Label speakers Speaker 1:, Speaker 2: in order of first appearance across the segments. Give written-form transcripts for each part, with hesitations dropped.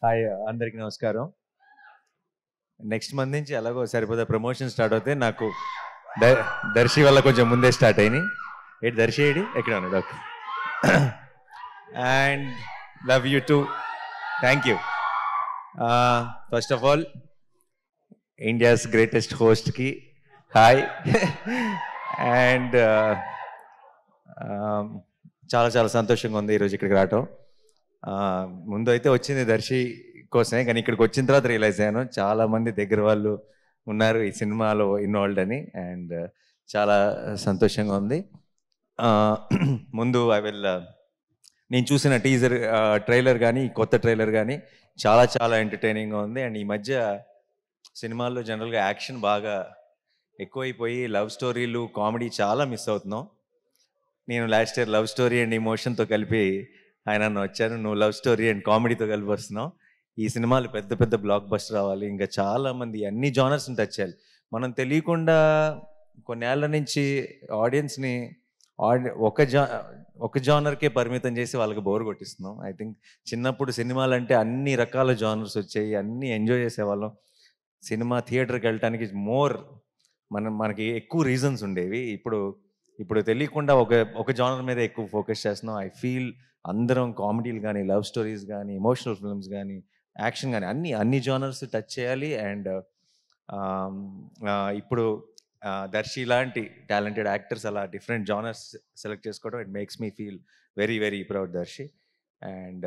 Speaker 1: Hi అందరికి నమస్కారం. Next month నుంచి ఎలాగో సరిపోతే ప్రమోషన్ స్టార్ట్ అవుతాయి. నాకు దర్శి వల్ల కొంచెం ముందే స్టార్ట్ అయినాయి. ఏంటి దర్శి ఏడి ఎక్కడ ఉన్నాడు? Okay. And love you too. Thank you. First of all India's greatest హోస్ట్కి హాయ్. అండ్ చాలా చాలా సంతోషంగా ఉంది ఈరోజు ఇక్కడికి రావటం. ముందు అయితే వచ్చింది దర్శి కోసమే, కానీ ఇక్కడికి వచ్చిన తర్వాత రియలైజ్ అయ్యాను చాలా మంది దగ్గర వాళ్ళు ఉన్నారు ఈ సినిమాలో ఇన్వాల్వ్డ్ అని. అండ్ చాలా సంతోషంగా ఉంది. ముందు నేను చూసిన టీజర్ ట్రైలర్ కానీ కొత్త ట్రైలర్ కానీ చాలా చాలా ఎంటర్టైనింగ్గా ఉంది. అండ్ ఈ మధ్య సినిమాల్లో జనరల్గా యాక్షన్ బాగా ఎక్కువైపోయి లవ్ స్టోరీలు కామెడీ చాలా మిస్ అవుతున్నాం. నేను last year love story and ఇమోషన్తో కలిపి ఆయన వచ్చాను, నువ్వు లవ్ స్టోరీ అండ్ కామెడీతో కలిపి వస్తున్నావు. ఈ సినిమాలు పెద్ద పెద్ద బ్లాక్ బస్టర్ రావాలి, ఇంకా చాలామంది అన్ని జానర్స్ని టచ్ చేయాలి. మనం తెలియకుండా కొన్నేళ్ల నుంచి ఆడియన్స్ని ఒక జానర్కే పరిమితం చేసి వాళ్ళకి బోర్ కొట్టిస్తున్నాం. ఐ థింక్ చిన్నప్పుడు సినిమాలు అంటే అన్ని రకాల జానర్స్ వచ్చాయి, అన్నీ ఎంజాయ్ చేసేవాళ్ళం. సినిమా థియేటర్కి వెళ్ళటానికి మనకి ఎక్కువ రీజన్స్ ఉండేవి. ఇప్పుడు తెలియకుండా ఒక జానర్ మీద ఎక్కువ ఫోకస్ చేస్తున్నాం. ఐ ఫీల్ అందరం కామెడీలు కానీ లవ్ స్టోరీస్ కానీ ఎమోషనల్ ఫిల్మ్స్ కానీ యాక్షన్ కానీ అన్ని జానర్స్ టచ్ చేయాలి. అండ్ ఇప్పుడు దర్శి లాంటి టాలెంటెడ్ యాక్టర్స్ అలా డిఫరెంట్ జానర్స్ సెలెక్ట్ చేసుకోవడం it makes me feel very very proud Darsi. And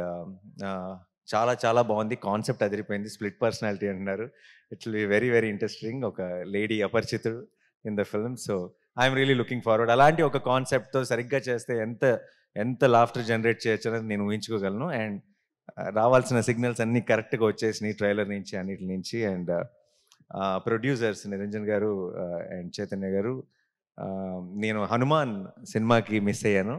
Speaker 1: చాలా చాలా బాగుంది, కాన్సెప్ట్ అదిరిపోయింది. స్ప్లిట్ పర్సనాలిటీ అంటున్నారు, ఇట్స్ వెరీ వెరీ ఇంట్రెస్టింగ్. ఒక lady Aparichitudu in the film. So I'm really looking forward. అలాంటి ఒక కాన్సెప్ట్తో సరిగ్గా చేస్తే ఎంత లాఫ్టర్ జనరేట్ చేయొచ్చు అనేది నేను ఊహించుకోగలను. అండ్ రావాల్సిన సిగ్నల్స్ అన్నీ కరెక్ట్గా వచ్చేసినాయి ట్రైలర్ నుంచి అన్నిటి నుంచి. అండ్ ప్రొడ్యూసర్స్ నిరంజన్ గారు అండ్ చైతన్య గారు, నేను హనుమాన్ సినిమాకి మిస్ అయ్యాను,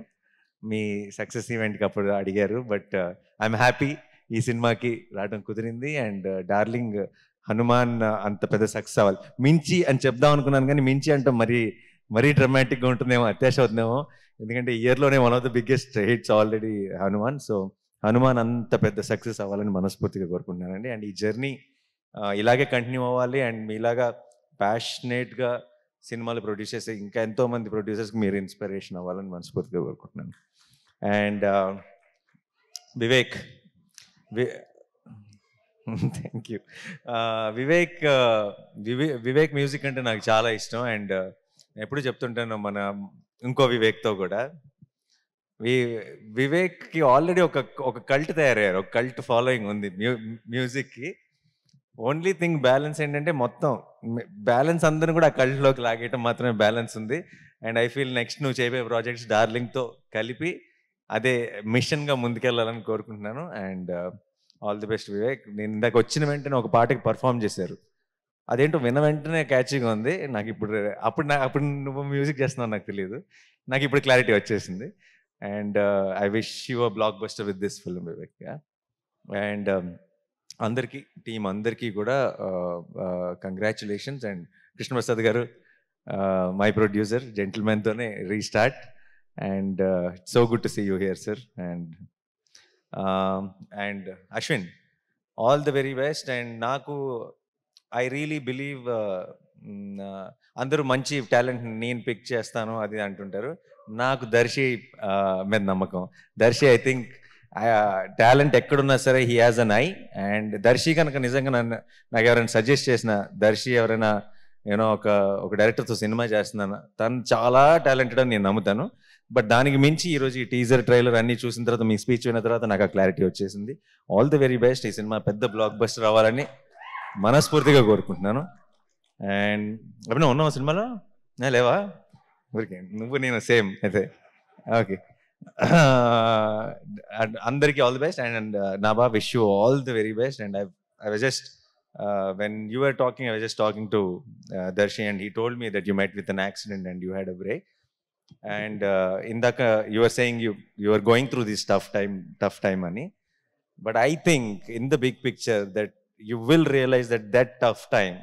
Speaker 1: మీ సక్సెస్ ఈవెంట్కి అప్పుడు అడిగారు. బట్ ఐఎమ్ హ్యాపీ ఈ సినిమాకి రావడం కుదిరింది. అండ్ డార్లింగ్ హనుమాన్ అంత పెద్ద సక్సెస్ అవ్వాలి. మించి అని చెప్దాం అనుకున్నాను, కానీ మించి అంటే మరీ డ్రమాటిక్గా ఉంటుందేమో, అత్యాశ అవుతుందేమో. ఎందుకంటే ఇయర్లోనే one of the biggest hits already Hanuman. So Hanuman అంత పెద్ద సక్సెస్ అవ్వాలని మనస్ఫూర్తిగా కోరుకుంటున్నానండి. అండ్ ఈ జర్నీ ఇలాగే కంటిన్యూ అవ్వాలి. అండ్ మీలాగా ప్యాషనేట్గా సినిమాలు ప్రొడ్యూస్ చేసే ఇంకా ఎంతోమంది ప్రొడ్యూసర్స్కి మీరు ఇన్స్పిరేషన్ అవ్వాలని మనస్ఫూర్తిగా కోరుకుంటున్నాను. And Vivek thank you. Vivek music అంటే నాకు చాలా ఇష్టం. అండ్ ఎప్పుడు చెప్తుంటాను మన ఇంకో వివేక్తో కూడా, వివేక్కి ఆల్రెడీ ఒక కల్ట్ తయారయ్యారు, ఒక కల్ట్ ఫాలోయింగ్ ఉంది మ్యూజిక్కి. ఓన్లీ థింగ్ బ్యాలెన్స్ ఏంటంటే మొత్తం బ్యాలెన్స్ అందరూ కూడా ఆ కల్ట్లోకి లాగేయటం మాత్రమే బ్యాలెన్స్ ఉంది. అండ్ ఐ ఫీల్ నెక్స్ట్ నువ్వు చేయబోయే ప్రాజెక్ట్స్ డార్లింగ్తో కలిపి అదే మిషన్గా ముందుకెళ్ళాలని కోరుకుంటున్నాను. And all the best Vivek. నేను ఇందాక వచ్చిన వెంటనే ఒక పాటకి పర్ఫామ్ చేశారు, అదేంటో విన్న వెంటనే క్యాచీగా ఉంది నాకు. అప్పుడు నువ్వు మ్యూజిక్ చేస్తున్నావు నాకు తెలియదు, నాకు ఇప్పుడు క్లారిటీ వచ్చేసింది. And I wish you a blockbuster with this film Vivek. And team అందరికీ కూడా congratulations. And Krishnaprasad garu, my producer, జెంటిల్మెన్తోనే restart. And it's so good to see you here sir. And Ashwin, all the very best. And నాకు I really believe అందరూ మంచి talent నేను pick చేస్తాను అది అంటుంటారు, నాకు దర్శి మీద నమ్మకం. దర్శి ఐ థింక్ టాలెంట్ ఎక్కడున్నా సరే he has an eye. And Darsi కనుక నిజంగా నాకు ఎవరైనా సజెస్ట్ చేసిన, దర్శి ఎవరైనా ఒక డైరెక్టర్తో సినిమా చేస్తున్నాను, తను చాలా టాలెంటెడ్ అని నేను నమ్ముతాను. బట్ దానికి మించి ఈరోజు ఈ టీజర్ ట్రైలర్ అన్నీ చూసిన తర్వాత, మీ స్పీచ్ విన్న తర్వాత నాకు ఆ క్లారిటీ వచ్చేసింది. All the very best. ఈ సినిమా పెద్ద బ్లాక్ బస్టర్ రావాలని మనస్ఫూర్తిగా కోరుకుంటున్నాను. అండ్ ఎప్పుడైనా ఉన్నావా సినిమాలో? లేవా? ఊరికే నువ్వు నేను సేమ్ అయితే. ఓకే. అందరికీ all the best. And Naba, wish you all the very best. And I was just when you were talking, I was just talking to Darshi, and he told me that you met with an accident and you had a break. And indaka you were saying you were going through this tough time ani. But I think in the big picture that you will realize that tough time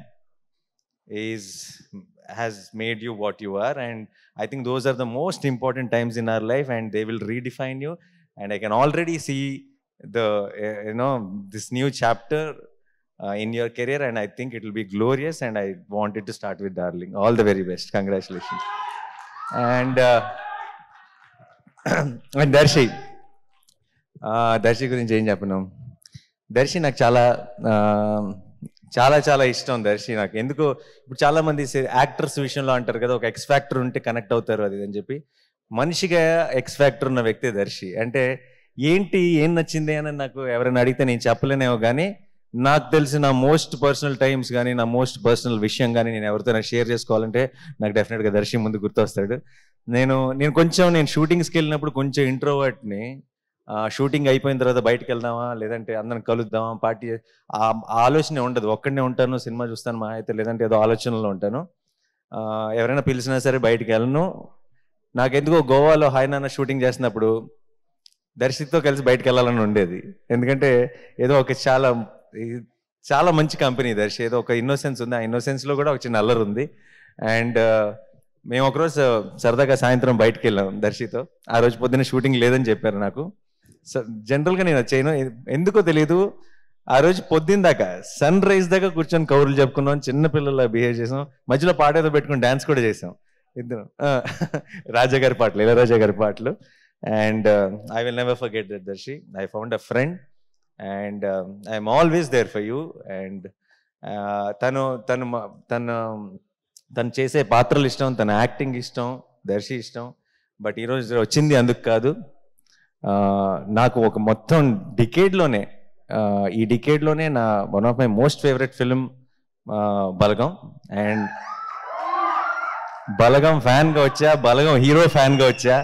Speaker 1: has made you what you are. And I think those are the most important times in our life, and they will redefine you. And I can already see this new chapter in your career, and I think it will be glorious, and I wanted to start with Darling. All the very best. Congratulations. And and Darsi గురించి ఏం చెప్పను. దర్శి నాకు చాలా చాలా చాలా ఇష్టం. దర్శి నాకు ఎందుకో ఇప్పుడు చాలా మంది యాక్టర్స్ విషయంలో అంటారు కదా, ఒక ఎక్స్ ఫ్యాక్టర్ ఉంటే కనెక్ట్ అవుతారు అది అని చెప్పి. మనిషిగా ఎక్స్ ఫ్యాక్టర్ ఉన్న వ్యక్తి దర్శి. అంటే ఏం నచ్చింది అని నాకు ఎవరైనా అడిగితే నేను చెప్పలేనేమో, కానీ నాకు తెలిసిన మోస్ట్ పర్సనల్ టైమ్స్ కానీ నా మోస్ట్ పర్సనల్ విషయం కానీ నేను ఎవరితో షేర్ చేసుకోవాలంటే నాకు డెఫినెట్గా దర్శి ముందు గుర్తొస్తాడు. నేను షూటింగ్స్కి వెళ్ళినప్పుడు కొంచెం ఇంట్రోవర్ట్ని. షూటింగ్ అయిపోయిన తర్వాత బయటకు వెళ్దామా, లేదంటే అందరం కలుద్దామా, పార్టీ, ఆలోచన ఉండదు. ఒక్కడనే ఉంటాను, సినిమా చూస్తాను మా అయితే, లేదంటే ఏదో ఆలోచనలో ఉంటాను. ఎవరైనా పిలిచినా సరే బయటికి వెళ్ళను. నాకెందుకో గోవాలో హాయ్ నాన్న షూటింగ్ చేసినప్పుడు దర్శితో కలిసి బయటకు వెళ్ళాలని ఉండేది. ఎందుకంటే ఏదో ఒక చాలా మంచి కంపెనీ దర్శి. ఏదో ఒక ఇన్నోసెన్స్ ఉంది. ఆ ఇన్నోసెన్స్లో కూడా ఒక చిన్న అల్లరి ఉంది. అండ్ మేము ఒకరోజు సరదాగా సాయంత్రం బయటకు వెళ్ళాం దర్శితో. ఆ రోజు పొద్దున్న షూటింగ్ లేదని చెప్పారు నాకు. జనరల్గా నేను చేయను, ఎందుకో తెలియదు. ఆ రోజు పొద్దున్న దాకా సన్ రైజ్ దాకా కూర్చొని కౌరులు చెప్పుకున్నాం, చిన్నపిల్లల బిహేవ్ చేసాం, మధ్యలో పాట ఏదో పెట్టుకుని డాన్స్ కూడా చేసాం ఇద్దరు. రాజా గారి పాటలు, ఇళయరాజా గారి పాటలు. And I will never forget that Darsi. I found a friend and I'm always there for you. And తను చేసే పాత్రలు ఇష్టం, తన యాక్టింగ్ ఇష్టం, దర్శి ఇష్టం. బట్ ఈరోజు వచ్చింది అందుకు కాదు. నాకు ఒక మొత్తం డికేడ్లోనే, ఈ డికేడ్లోనే నా one of my most favourite film Balagam. And Balagam ఫ్యాన్గా వచ్చా, బలగం హీరో ఫ్యాన్గా వచ్చా.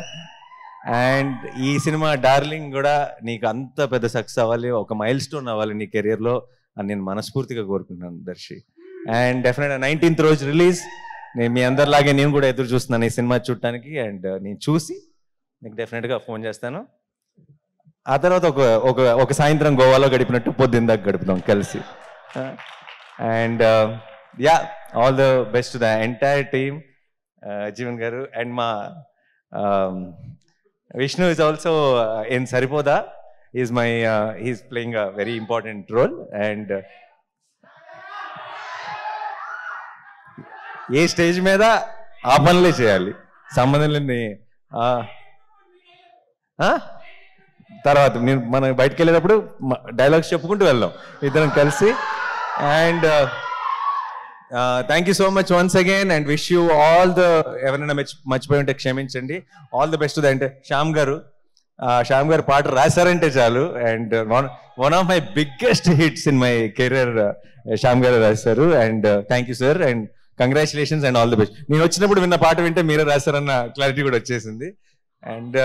Speaker 1: అండ్ ఈ సినిమా డార్లింగ్ కూడా నీకు అంత పెద్ద సక్సెస్ అవ్వాలి, ఒక మైల్ స్టోన్ అవ్వాలి నీ కెరియర్లో అని నేను మనస్ఫూర్తిగా కోరుకుంటున్నాను దర్శి. అండ్ డెఫినెట్గా 19th రోజు రిలీజ్. నేను మీ అందరిలాగే నేను కూడా ఎదురు చూస్తున్నాను ఈ సినిమా చూడటానికి. అండ్ నేను చూసి నీకు డెఫినెట్గా ఫోన్ చేస్తాను. ఆ తర్వాత ఒక సాయంత్రం గోవాలో గడిపినట్టు పొద్దున్న దాకా గడుపుతాం కలిసి. And yeah, all the best to the entire team. Jeevan గారు అండ్ మా Vishnu is also in Saripoda. He's playing a very important role. And A stage మీద ఆ పనులే చేయాలి, సంబంధం లేని. తర్వాత మనం బయటకు వెళ్ళేటప్పుడు డైలాగ్స్ చెప్పుకుంటూ వెళ్దాం ఇద్దరం కలిసి. And thank you so much once again and wish you all the, ఎవరైనా మర్చిపోయి ఉంటే క్షమించండి. All the best. అంటే శ్యామ్ గారు పాట రాశారంటే చాలు. And one of my biggest hits in my career Shyam గారు రాశారు. And thank you sir and congratulations and all the best. నేను వచ్చినప్పుడు విన్న పాట వింటే మీరే రాశారన్న క్లారిటీ కూడా వచ్చేసింది. And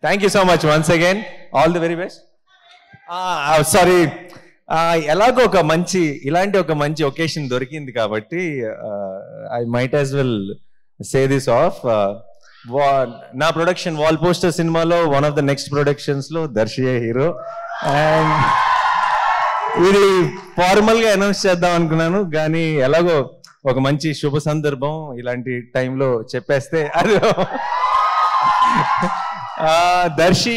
Speaker 1: thank you so much once again. All the very best. Sorry, ఎలాగో ఇలాంటి ఒక మంచి ఒకేషన్ దొరికింది కాబట్టి I might as well say this of. నా ప్రొడక్షన్ వాల్ పోస్టర్ సినిమాలో one of the next productions లో దర్శియే హీరో. అండ్ ఇది ఫార్మల్ గా అనౌన్స్ చేద్దాం అనుకున్నాను, కానీ ఎలాగో ఒక మంచి శుభ సందర్భం ఇలాంటి టైంలో చెప్పేస్తే అది. దర్శి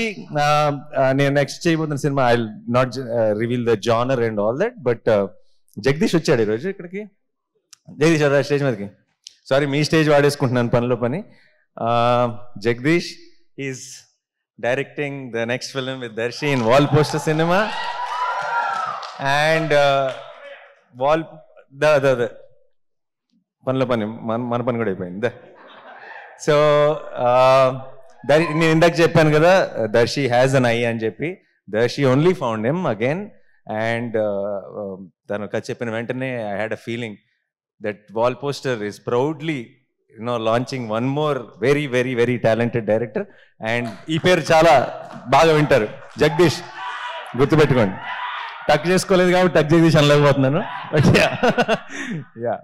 Speaker 1: నేను నెక్స్ట్ చేయబోతున్న cinema I not reveal the genre and all that, but Jagadish వచ్చాడు ఈరోజు ఇక్కడికి. జగదీష్ స్టేజ్ మీదకి. సారీ, మీ స్టేజ్ వాడేసుకుంటున్నాను పనిలో పని. Jagadish is directing the next film with Darsi in Wall Poster Cinema. And పనిలో పని మన పని కూడా అయిపోయింది. సో నేను ఇందాక చెప్పాను కదా, దర్శి హ్యాస్ అన్ ఐ అని చెప్పి. Darsi only found him again. And తను కథ చెప్పిన వెంటనే I had a feeling that Wall Poster is proudly launching one more very very very talented director. And ఈ పేరు చాలా బాగా వింటారు, జగదీష్, గుర్తుపెట్టుకోండి. టక్ చేసుకోలేదు కాబట్టి టక్ జగదీష్ అనలేకపోతున్నాను. Yeah,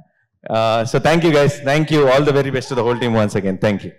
Speaker 1: so thank you guys, thank you, all the very best to the whole team once again. Thank you.